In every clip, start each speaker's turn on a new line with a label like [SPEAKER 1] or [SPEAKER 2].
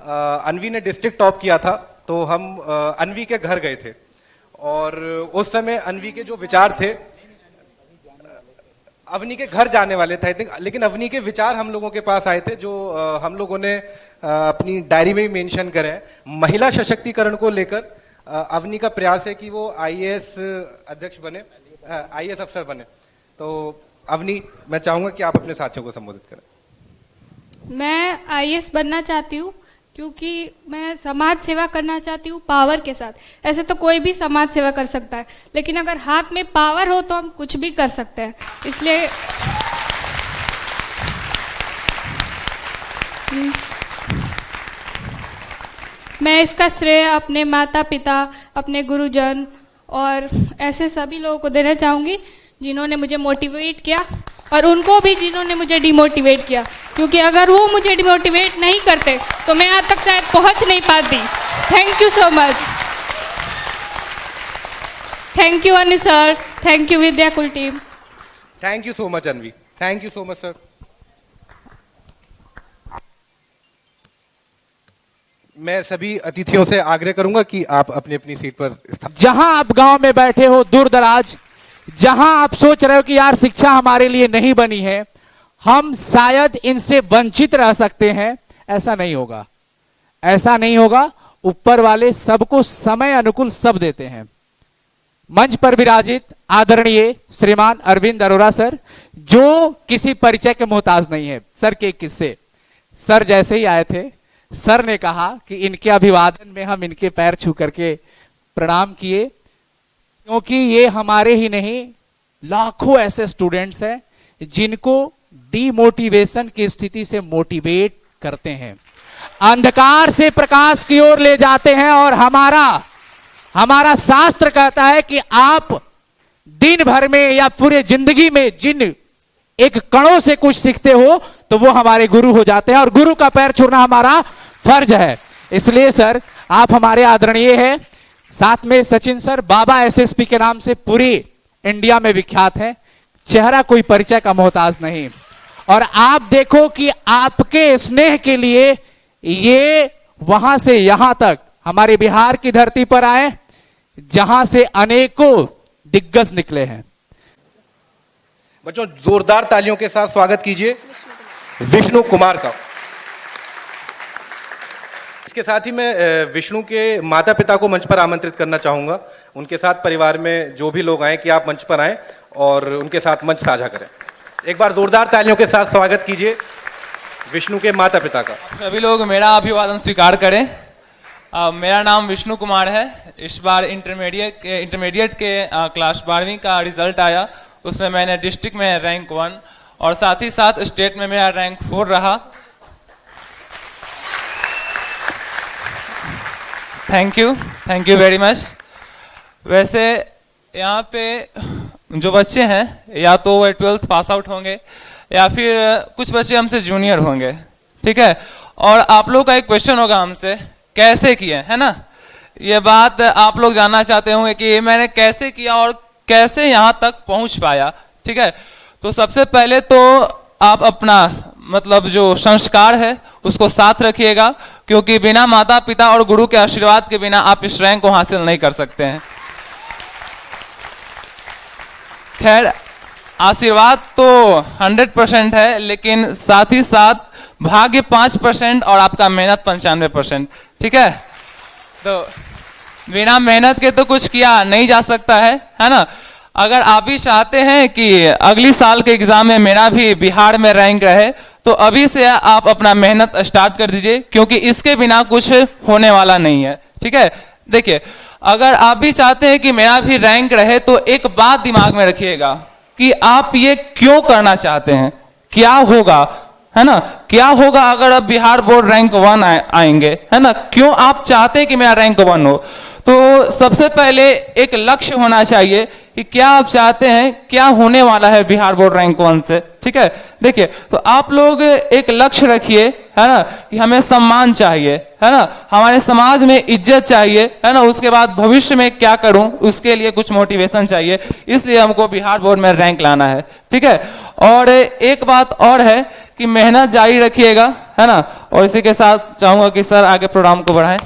[SPEAKER 1] अनवी ने district top किया था, तो हम अनवी के घर गए थे और उस समय अनवी के जो विचार थे, अवनी के घर जाने वाले थे आई थिंक, लेकिन अवनी के विचार हम लोगों के पास आए थे जो हम लोगों ने अपनी डायरी में मेंशन करे हैं। महिला सशक्तिकरण को लेकर अवनी का प्रयास है कि वो आईएएस अध्यक्ष बने, आईएएस अफसर बने। तो अवनी, मैं चाहूंगा कि आप अपने साथियों को संबोधित करें।
[SPEAKER 2] मैं आईएएस बनना चाहती हूँ क्योंकि मैं समाज सेवा करना चाहती हूँ पावर के साथ। ऐसे तो कोई भी समाज सेवा कर सकता है, लेकिन अगर हाथ में पावर हो तो हम कुछ भी कर सकते हैं। इसलिए मैं इसका श्रेय अपने माता पिता, अपने गुरुजन और ऐसे सभी लोगों को देना चाहूँगी जिन्होंने मुझे मोटिवेट किया और उनको भी जिन्होंने मुझे डिमोटिवेट किया, क्योंकि अगर वो मुझे डिमोटिवेट नहीं करते तो मैं यहाँ तक शायद पहुँच नहीं पाती। Thank you so much. Thank you Anu sir, thank you Vidyakul team.
[SPEAKER 1] Thank you so much Anvi, thank you so much sir. मैं सभी अतिथियों से आग्रह करूंगा कि आप अपनी अपनी सीट पर
[SPEAKER 3] जहां आप गांव में बैठे हो, दूर दराज, जहां आप सोच रहे हो कि यार शिक्षा हमारे लिए नहीं बनी है, हम शायद इनसे वंचित रह सकते हैं, ऐसा नहीं होगा, ऐसा नहीं होगा। ऊपर वाले सबको समय अनुकूल सब देते हैं। मंच पर विराजित आदरणीय श्रीमान अरविंद अरोरा सर, जो किसी परिचय के मोहताज नहीं है। सर के किस्से, सर जैसे ही आए थे, सर ने कहा कि इनके अभिवादन में हम इनके पैर छू करके प्रणाम किए, क्योंकि ये हमारे ही नहीं लाखों ऐसे स्टूडेंट्स हैं जिनको डीमोटिवेशन की स्थिति से मोटिवेट करते हैं, अंधकार से प्रकाश की ओर ले जाते हैं। और हमारा शास्त्र कहता है कि आप दिन भर में या पूरे जिंदगी में जिन एक कणों से कुछ सीखते हो तो वो हमारे गुरु हो जाते हैं, और गुरु का पैर छूना हमारा फर्ज है। इसलिए सर आप हमारे आदरणीय हैं। साथ में सचिन सर, बाबा एसएसपी के नाम से पूरी इंडिया में विख्यात है, चेहरा कोई परिचय का मोहताज नहीं। और आप देखो कि आपके स्नेह के लिए ये वहां से यहां तक हमारे बिहार की धरती पर आए, जहां से अनेकों दिग्गज निकले हैं।
[SPEAKER 1] बच्चों, जोरदार तालियों के साथ स्वागत कीजिए विष्णु कुमार का। इसके साथ ही मैं विष्णु के माता पिता को मंच पर आमंत्रित करना चाहूंगा। उनके साथ परिवार में जो भी लोग आए कि आप मंच पर आए और उनके साथ मंच साझा करें। एक बार जोरदार तालियों के साथ स्वागत कीजिए विष्णु के माता पिता का।
[SPEAKER 4] सभी लोग मेरा अभिवादन स्वीकार करें। मेरा नाम विष्णु कुमार है। इस बार इंटरमीडिएट के क्लास 12वीं का रिजल्ट आया, उसमें मैंने डिस्ट्रिक्ट में रैंक 1 और साथ ही साथ स्टेट में मेरा रैंक 4 रहा। Thank you very much. वैसे यहाँ पे जो बच्चे हैं या तो वो 12th पास आउट होंगे या फिर कुछ बच्चे हमसे जूनियर होंगे, ठीक है। और आप लोग का एक क्वेश्चन होगा हमसे, कैसे किए, है ना। ये बात आप लोग जानना चाहते होंगे कि मैंने कैसे किया और कैसे यहाँ तक पहुँच पाया, ठीक है। तो सबसे पहले तो आप अपना मतलब जो संस्कार है उसको साथ रखिएगा, क्योंकि बिना माता पिता और गुरु के आशीर्वाद के बिना आप इस रैंक को हासिल नहीं कर सकते हैं। खैर, आशीर्वाद तो 100% है, लेकिन साथ ही साथ भाग्य 5% और आपका मेहनत 95%, ठीक है। तो बिना मेहनत के तो कुछ किया नहीं जा सकता है ना। अगर आप भी चाहते हैं कि अगली साल के एग्जाम में मेरा भी बिहार में रैंक रहे, तो अभी से आप अपना मेहनत स्टार्ट कर दीजिए, क्योंकि इसके बिना कुछ होने वाला नहीं है, ठीक है। देखिए, अगर आप भी चाहते हैं कि मेरा भी रैंक रहे, तो एक बात दिमाग में रखिएगा कि आप ये क्यों करना चाहते हैं, क्या होगा, है ना। क्या होगा अगर अब बिहार बोर्ड रैंक 1 आएंगे, है ना। क्यों आप चाहते हैं कि मेरा रैंक 1 हो। तो सबसे पहले एक लक्ष्य होना चाहिए कि क्या आप चाहते हैं, क्या होने वाला है बिहार बोर्ड रैंक 1 से, ठीक है। देखिए, तो आप लोग एक लक्ष्य रखिए, है ना, कि हमें सम्मान चाहिए, है ना, हमारे समाज में इज्जत चाहिए, है ना, उसके बाद भविष्य में क्या करूं उसके लिए कुछ मोटिवेशन चाहिए, इसलिए हमको बिहार बोर्ड में रैंक लाना है, ठीक है। और एक बात और है कि मेहनत जारी रखिएगा, है ना, और इसी के साथ चाहूंगा कि सर आगे प्रोग्राम को बढ़ाएं।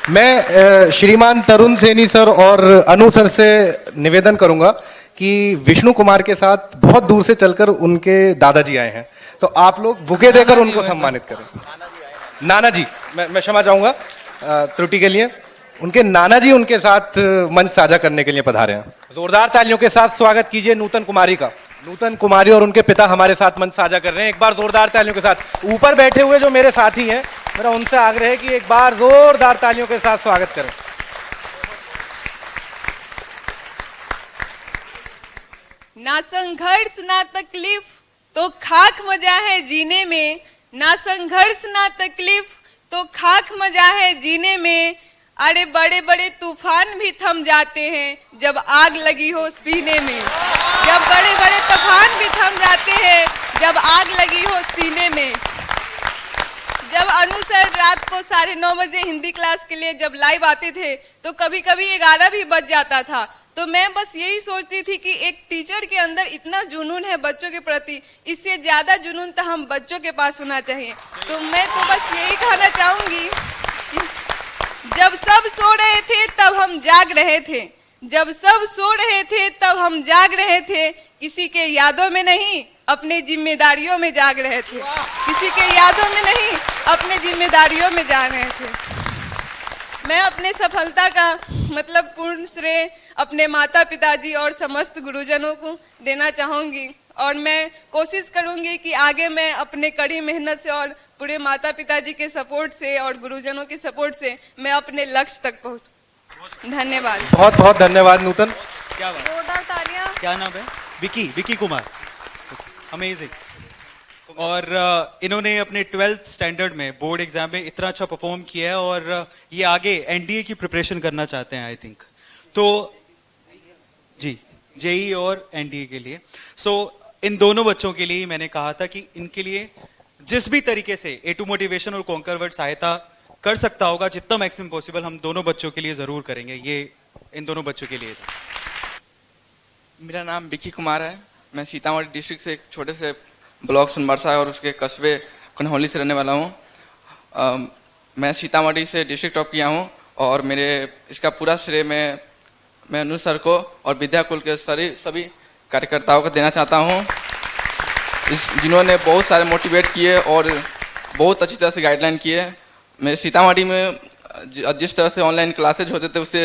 [SPEAKER 1] मैं श्रीमान तरुण सैनी सर और अनु सर से निवेदन करूंगा कि विष्णु कुमार के साथ बहुत दूर से चलकर उनके दादाजी आए हैं, तो आप लोग बुके देकर उनको सम्मानित करें। नाना जी, मैं क्षमा चाहूंगा त्रुटि के लिए, उनके नाना जी उनके साथ मंच साझा करने के लिए पधारे हैं। जोरदार तालियों के साथ स्वागत कीजिए नूतन कुमारी का। नूतन कुमारी और उनके पिता हमारे साथ मंच साझा कर रहे हैं। एक बार जोरदार तालियों के साथ ऊपर बैठे हुए जो मेरे साथी हैं, मेरा उनसे आग्रह है कि एक बार जोरदार तालियों के साथ स्वागत करें।
[SPEAKER 5] ना संघर्ष ना तकलीफ तो खाक मजा है जीने में, ना संघर्ष ना तकलीफ तो खाक मजा है जीने में। अरे बड़े बड़े तूफान भी थम जाते हैं जब आग लगी हो सीने में, जब बड़े बड़े तूफान भी थम जाते हैं जब आग लगी हो सीने में। जब अनु सर रात को 9:30 बजे हिंदी क्लास के लिए जब लाइव आते थे तो कभी कभी 11 भी बज जाता था, तो मैं बस यही सोचती थी कि एक टीचर के अंदर इतना जुनून है बच्चों के प्रति, इससे ज्यादा जुनून तो हम बच्चों के पास होना चाहिए। तो मैं तो बस यही कहना चाहूंगी कि जब सब सो रहे थे तब हम जाग रहे थे, जब सब सो रहे थे तब हम जाग रहे थे, किसी के यादों में नहीं अपने जिम्मेदारियों में जाग रहे थे, किसी के यादों में नहीं अपने जिम्मेदारियों में जाग रहे थे। मैं अपने सफलता का मतलब पूर्ण श्रेय अपने माता पिताजी और समस्त गुरुजनों को देना चाहूंगी, और मैं कोशिश करूंगी कि आगे मैं अपने कड़ी मेहनत से और पूरे माता पिताजी के सपोर्ट से और गुरुजनों के सपोर्ट से मैं अपने लक्ष्य तक पहुंचूं। धन्यवाद।
[SPEAKER 1] बहुत बहुत धन्यवाद नूतन।
[SPEAKER 6] क्या बात,
[SPEAKER 5] जोरदार तालियां।
[SPEAKER 6] क्या नाम है? विकी कुमार, अमेजिंग। और इन्होंने अपने 12th स्टैंडर्ड में बोर्ड एग्जाम में इतना अच्छा परफॉर्म किया है, और ये आगे एनडीए की प्रिपरेशन करना चाहते हैं आई थिंक, तो जी जेई और एनडीए के लिए। सो इन दोनों बच्चों के लिए मैंने कहा था कि इनके लिए जिस भी तरीके से A2 मोटिवेशन और कॉन्कर वर्ड सहायता कर सकता होगा, जितना मैक्सिमम पॉसिबल हम दोनों बच्चों के लिए जरूर करेंगे। ये इन दोनों बच्चों के लिए था।
[SPEAKER 7] मेरा नाम विकी कुमार है। मैं सीतामढ़ी डिस्ट्रिक्ट से एक छोटे से ब्लॉक सुनबरसा और उसके कस्बे कन्हौली से रहने वाला हूँ। मैं सीतामढ़ी से डिस्ट्रिक्ट टॉप किया हूँ, और मेरे इसका पूरा श्रेय मैं अनु सर को और विद्याकुल के सभी कार्यकर्ताओं को देना चाहता हूँ, जिन्होंने बहुत सारे मोटिवेट किए और बहुत अच्छी तरह से गाइडलाइन किए। मेरे सीतामढ़ी में जिस तरह से ऑनलाइन क्लासेज होते थे, उससे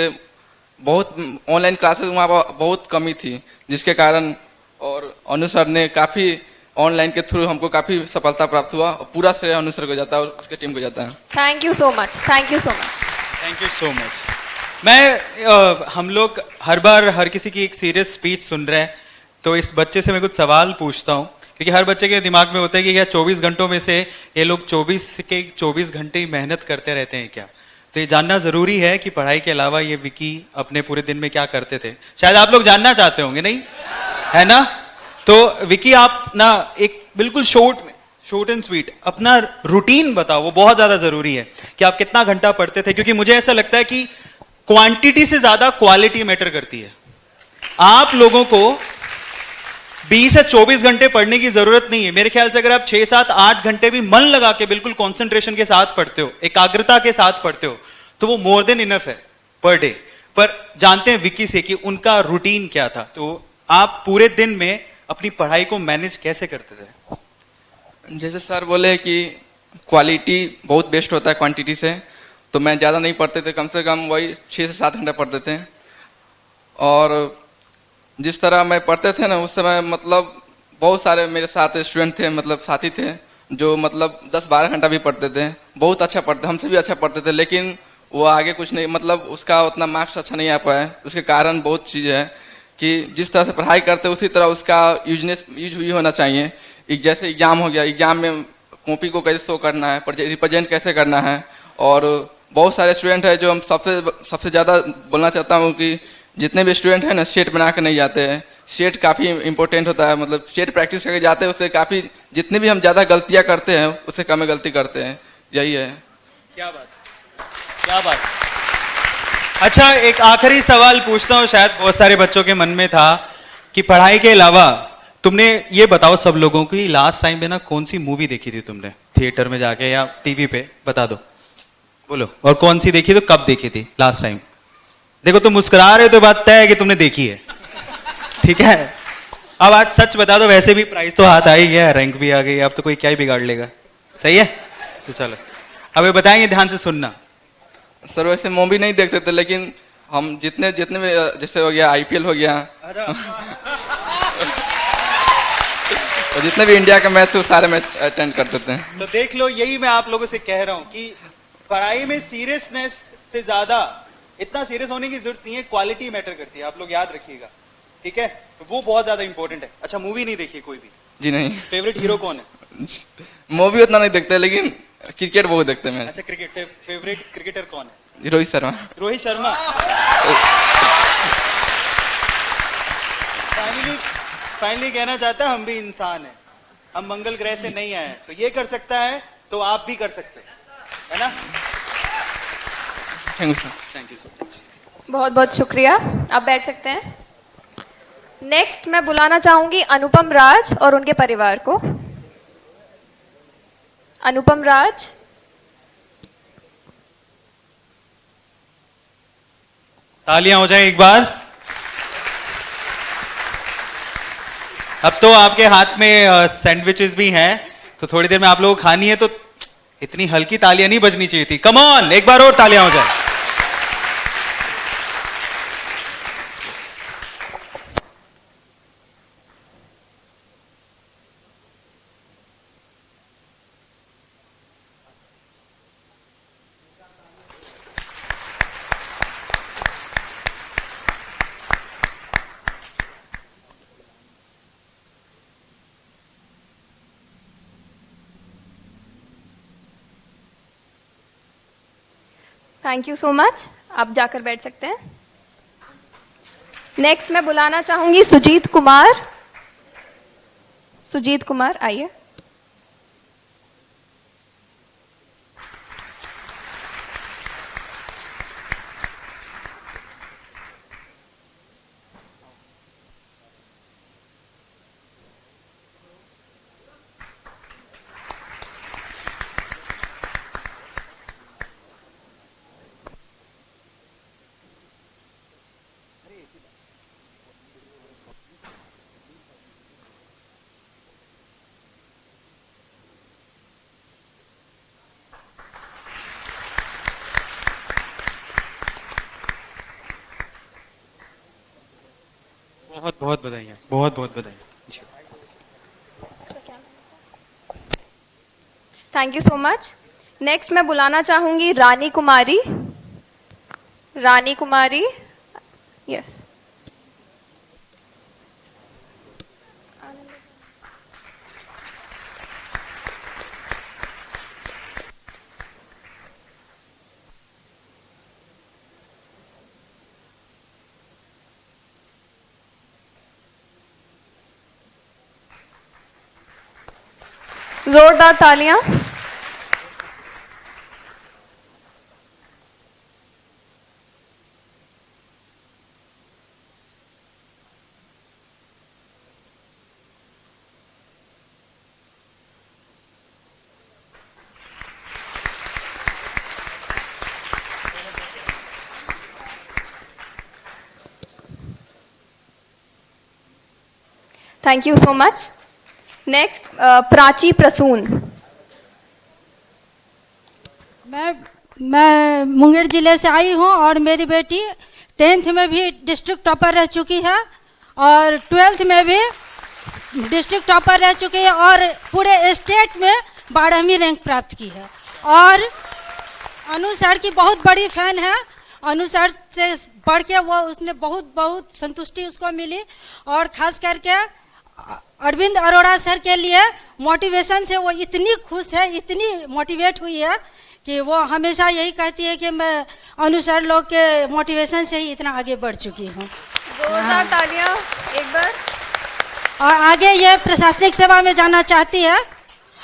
[SPEAKER 7] बहुत ऑनलाइन क्लासेज वहाँ पर बहुत कमी थी, जिसके कारण और अनु सर ने काफ़ी ऑनलाइन के थ्रू हमको काफ़ी सफलता प्राप्त हुआ। पूरा श्रेय अनु सर को जाता है और उसके टीम को जाता है।
[SPEAKER 5] Thank you so much, thank you so much,
[SPEAKER 6] thank you so much. मैं हम लोग हर बार हर किसी की एक सीरियस स्पीच सुन रहे हैं, तो इस बच्चे से मैं कुछ सवाल पूछता हूँ, क्योंकि हर बच्चे के दिमाग में होता है कि क्या 24 घंटों में से ये लोग 24 घंटे ही मेहनत करते रहते हैं क्या। तो ये जानना जरूरी है कि पढ़ाई के अलावा ये विकी अपने पूरे दिन में क्या करते थे। शायद आप लोग जानना चाहते होंगे, नहीं है ना? तो विकी आप ना एक बिल्कुल शॉर्ट एंड स्वीट अपना रूटीन बताओ, वो बहुत ज्यादा जरूरी है कि आप कितना घंटा पढ़ते थे, क्योंकि मुझे ऐसा लगता है कि क्वांटिटी से ज्यादा क्वालिटी मैटर करती है। आप लोगों को 20 से 24 घंटे पढ़ने की जरूरत नहीं है। मेरे ख्याल से अगर आप 6, 7, 8 घंटे भी मन लगा के बिल्कुल कंसंट्रेशन के साथ पढ़ते हो, एकाग्रता के साथ पढ़ते हो, तो वो मोर देन इनफ है पर डे। पर जानते हैं विकी से कि उनका रूटीन क्या था, तो आप पूरे दिन में अपनी पढ़ाई को मैनेज कैसे करते थे?
[SPEAKER 7] जैसे सर बोले कि क्वालिटी बहुत बेस्ट होता है क्वांटिटी से, तो मैं ज़्यादा नहीं पढ़ते थे, कम से कम वही 6 से 7 घंटे पढ़ते थे। और जिस तरह मैं पढ़ते थे ना, उस समय मतलब बहुत सारे मेरे साथ स्टूडेंट थे, मतलब साथी थे, जो मतलब 10-12 घंटा भी पढ़ते थे, बहुत अच्छा पढ़ते, हमसे भी अच्छा पढ़ते थे, लेकिन वो आगे कुछ नहीं, मतलब उसका उतना मार्क्स अच्छा नहीं आ पाया। उसके कारण बहुत चीज़ें हैं कि जिस तरह से पढ़ाई करते उसी तरह उसका यूज भी होना चाहिए। जैसे एग्जाम हो गया, एग्जाम में कॉपी को कैसे शो करना है, रिप्रेजेंट कैसे करना है। और बहुत सारे स्टूडेंट हैं जो हम सबसे ज़्यादा बोलना चाहता हूँ कि जितने भी स्टूडेंट हैं ना सेट बना कर नहीं जाते हैं। सेट काफ़ी इंपॉर्टेंट होता है, मतलब सेट प्रैक्टिस करके जाते हैं, उससे काफ़ी जितने भी हम ज़्यादा गलतियाँ करते हैं उससे कम गलती करते हैं। यही है।
[SPEAKER 6] क्या बात, क्या बात। अच्छा, एक आखिरी सवाल पूछता हूँ, शायद बहुत सारे बच्चों के मन में था कि पढ़ाई के अलावा तुमने ये बताओ सब लोगों को, लास्ट टाइम में ना कौन सी मूवी देखी थी तुमने थिएटर में जाके या टीवी पे, बता दो, बोलो। और कौन सी देखी तो कब देखी थी लास्ट टाइम? देखो तुम मुस्कुरा रहे हो तो बात तय है कि तुमने देखी है, ठीक है। अब आज सच बता दो, वैसे भी प्राइस तो हाथ आ ही गया, रैंक भी आ गई, अब तो कोई क्या ही बिगाड़ लेगा, सही है। तो चलो अब ये बताएंगे, ध्यान से सुनना।
[SPEAKER 7] सर वैसे मूवी नहीं देखते थे, लेकिन हम जितने जितने भी जैसे हो गया IPL हो गया और जितने भी इंडिया का मैच थे सारे मैच अटेंड करते थे।
[SPEAKER 6] तो देख लो, यही मैं आप लोगों से कह रहा हूं कि पढ़ाई में सीरियसनेस से ज्यादा इतना सीरियस होने की जरूरत नहीं है, क्वालिटी मैटर करती है, आप लोग याद रखिएगा, ठीक है। तो वो बहुत ज्यादा इंपॉर्टेंट है। अच्छा, मूवी नहीं देखी कोई भी?
[SPEAKER 7] जी नहीं।
[SPEAKER 6] फेवरेट हीरो कौन है?
[SPEAKER 7] मूवी उतना नहीं देखते, लेकिन क्रिकेट बहुत देखते हैं।
[SPEAKER 6] अच्छा, क्रिकेट फेवरेट क्रिकेटर कौन है?
[SPEAKER 7] रोहित शर्मा।
[SPEAKER 6] रोहित शर्मा। फाइनली कहना चाहता है हम भी इंसान हैं, हम मंगल ग्रह से नहीं आए, तो ये कर सकता है तो आप भी कर सकते हैं, है ना।
[SPEAKER 7] Thank you sir.
[SPEAKER 6] Thank you so much.
[SPEAKER 8] बहुत बहुत शुक्रिया, आप बैठ सकते हैं। नेक्स्ट मैं बुलाना चाहूंगी अनुपम राज और उनके परिवार को। अनुपम राज।
[SPEAKER 6] तालियां हो जाए एक बार। अब तो आपके हाथ में सैंडविचेस भी हैं, तो थोड़ी देर में आप लोगों को खानी है, तो इतनी हल्की तालियां नहीं बजनी चाहिए थी। कम ऑन, एक बार और तालियां हो जाए।
[SPEAKER 8] थैंक यू सो मच, आप जाकर बैठ सकते हैं। नेक्स्ट मैं बुलाना चाहूंगी सुजीत कुमार। सुजीत कुमार आइए। बहुत बहुत बधाइयाँ, बहुत बहुत बधाइयाँ। Thank you so much. Next मैं बुलाना चाहूंगी रानी कुमारी। रानी कुमारी, यस। जोरदार तालियां। Thank you so much. Next Prachi Prasoon.
[SPEAKER 9] मैं मुंगेर जिले से आई हूँ और मेरी बेटी 10th में भी डिस्ट्रिक्ट टॉपर रह चुकी है और 12th में भी डिस्ट्रिक्ट टॉपर रह चुकी है और पूरे स्टेट में 12वीं रैंक प्राप्त की है। और अनु सर की बहुत बड़ी फैन है। अनु सर से पढ़ के वो उसने बहुत संतुष्टि उसको मिली और ख़ास करके अरविंद अरोड़ा सर के लिए मोटिवेशन से वो इतनी खुश है, इतनी मोटिवेट हुई है कि वो हमेशा यही कहती है कि मैं अनुसार लोग के मोटिवेशन से ही इतना आगे बढ़ चुकी हूँ।
[SPEAKER 8] जोरदार तालियां एक बार।
[SPEAKER 9] और आगे ये प्रशासनिक सेवा में जाना चाहती है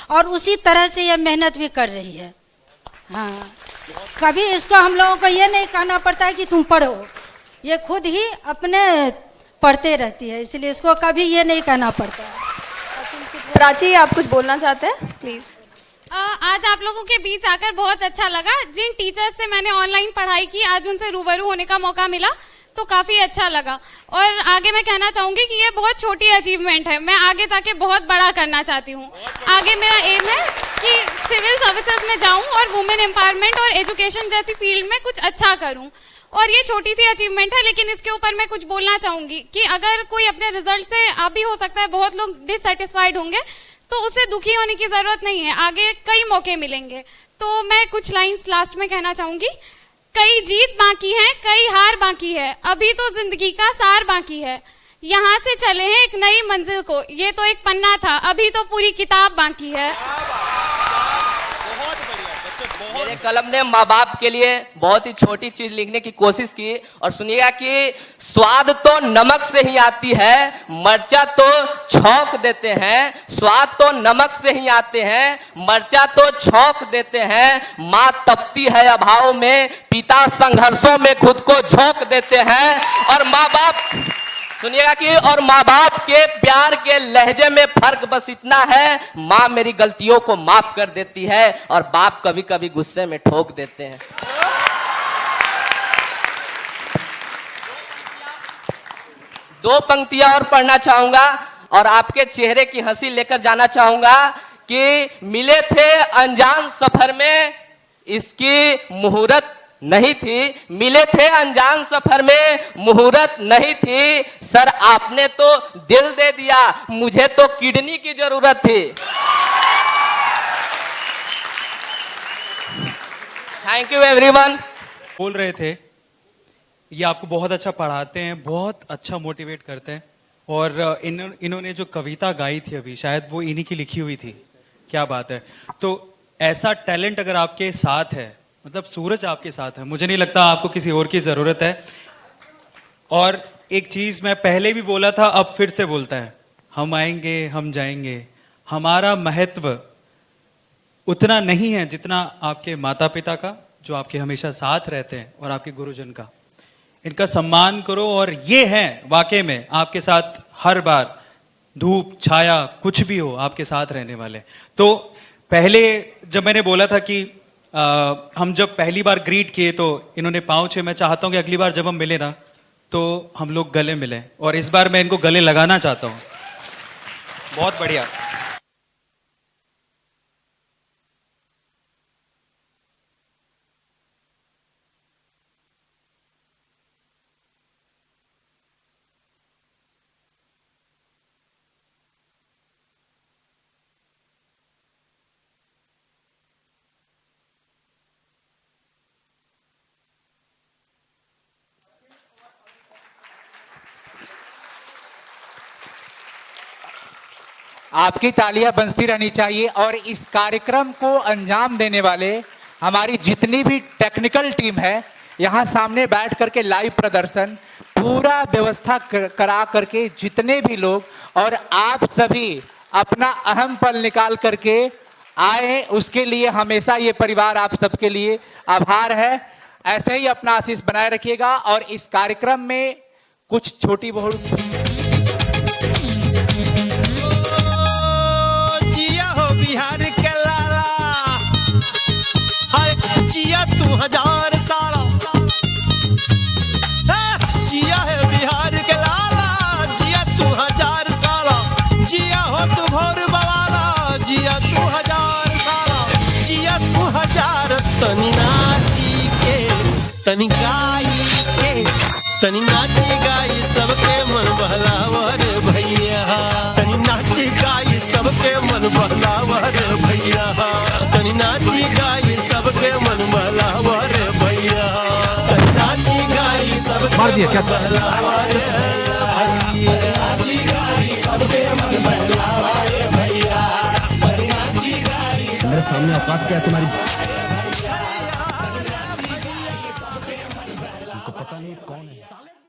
[SPEAKER 9] और उसी तरह से ये मेहनत भी कर रही है। हाँ, कभी इसको हम लोगों को ये नहीं कहना पड़ता है कि तुम पढ़ो, ये खुद ही अपने पढ़ते रहती है, इसलिए इसको कभी ये नहीं कहना पड़ता है।
[SPEAKER 8] प्राची, आप कुछ बोलना चाहते हैं प्लीज?
[SPEAKER 2] आज आप लोगों के बीच आकर बहुत अच्छा लगा। जिन टीचर्स से मैंने ऑनलाइन पढ़ाई की, आज उनसे रूबरू होने का मौका मिला तो काफ़ी अच्छा लगा। और आगे मैं कहना चाहूँगी कि ये बहुत छोटी अचीवमेंट है, मैं आगे जाके बहुत बड़ा करना चाहती हूँ। आगे मेरा एम है कि सिविल सर्विसेज में जाऊँ और वुमेन एम्पावरमेंट और एजुकेशन जैसी फील्ड में कुछ अच्छा करूँ। और ये छोटी सी अचीवमेंट है, लेकिन इसके ऊपर मैं कुछ बोलना चाहूँगी कि अगर कोई अपने रिजल्ट से, आप भी हो सकता है बहुत लोग डिससेटिस्फाइड होंगे, तो उससे दुखी होने की ज़रूरत नहीं है, आगे कई मौके मिलेंगे। तो मैं कुछ लाइंस लास्ट में कहना चाहूँगी। कई जीत बाकी हैं, कई हार बाकी है, अभी तो जिंदगी का सार बाकी है। यहाँ से चले हैं एक नई मंजिल को, ये तो एक पन्ना था, अभी तो पूरी किताब बाकी है।
[SPEAKER 10] मेरे कलम ने माँ बाप के लिए बहुत ही छोटी चीज लिखने की कोशिश की। और सुनिएगा कि स्वाद तो नमक से ही आती है, मर्चा तो छौंक देते हैं। स्वाद तो नमक से ही आते हैं, मर्चा तो छौंक देते हैं। माँ तपती है अभाव में, पिता संघर्षों में खुद को झोंक देते हैं। और माँ बाप, सुनिएगा कि और माँ बाप के प्यार के लहजे में फर्क बस इतना है, माँ मेरी गलतियों को माफ कर देती है और बाप कभी कभी गुस्से में ठोक देते हैं। दो पंक्तियां और पढ़ना चाहूंगा और आपके चेहरे की हंसी लेकर जाना चाहूंगा कि मिले थे अनजान सफर में, इसकी मुहूर्त नहीं थी। मिले थे अनजान सफर में, मुहूर्त नहीं थी। सर आपने तो दिल दे दिया, मुझे तो किडनी की जरूरत थी। Thank you everyone.
[SPEAKER 6] बोल रहे थे ये आपको बहुत अच्छा पढ़ाते हैं, बहुत अच्छा मोटिवेट करते हैं। और इन्होंने जो कविता गाई थी अभी, शायद वो इन्हीं की लिखी हुई थी। क्या बात है। तो ऐसा टैलेंट अगर आपके साथ है, मतलब सूरज आपके साथ है, मुझे नहीं लगता आपको किसी और की जरूरत है। और एक चीज मैं पहले भी बोला था, अब फिर से बोलता है, हम आएंगे हम जाएंगे, हमारा महत्व उतना नहीं है जितना आपके माता पिता का, जो आपके हमेशा साथ रहते हैं, और आपके गुरुजन का। इनका सम्मान करो। और ये हैं वाकई में आपके साथ हर बार, धूप छाया कुछ भी हो, आपके साथ रहने वाले। तो पहले जब मैंने बोला था कि हम जब पहली बार ग्रीट किए तो इन्होंने पाँव छे, मैं चाहता हूं कि अगली बार जब हम मिले ना तो हम लोग गले मिले, और इस बार मैं इनको गले लगाना चाहता हूं। बहुत बढ़िया।
[SPEAKER 3] आपकी तालियां बजती रहनी चाहिए। और इस कार्यक्रम को अंजाम देने वाले हमारी जितनी भी टेक्निकल टीम है, यहाँ सामने बैठ करके लाइव प्रदर्शन पूरा व्यवस्था करा करके जितने भी लोग, और आप सभी अपना अहम पल निकाल करके आए, उसके लिए हमेशा ये परिवार आप सबके लिए आभार है। ऐसे ही अपना आशीष बनाए रखिएगा। और इस कार्यक्रम में कुछ छोटी बहुत
[SPEAKER 11] बिहार के लाला, हाय जिया तू हजार साला, जिया है बिहार के लाला, जिया तू हजार साला, जिया हो तू घोर बवाला, जिया तू हजार साला, जिया तू हजार। तनी नाची के, तनी गाई के, तनी नाची गाई सबके मन बहलावर भैया, तनी नाची गाई सबके मन बहलावर भैया, तनी नाची गाई सबके मन बहलावर भैया, तनी नाची गाई सबके मन बहलावर भैया, नाची गाई सबके मन बहलावर भैया, तनी नाची गाई। मेरे सामने औकात क्या है तुम्हारी?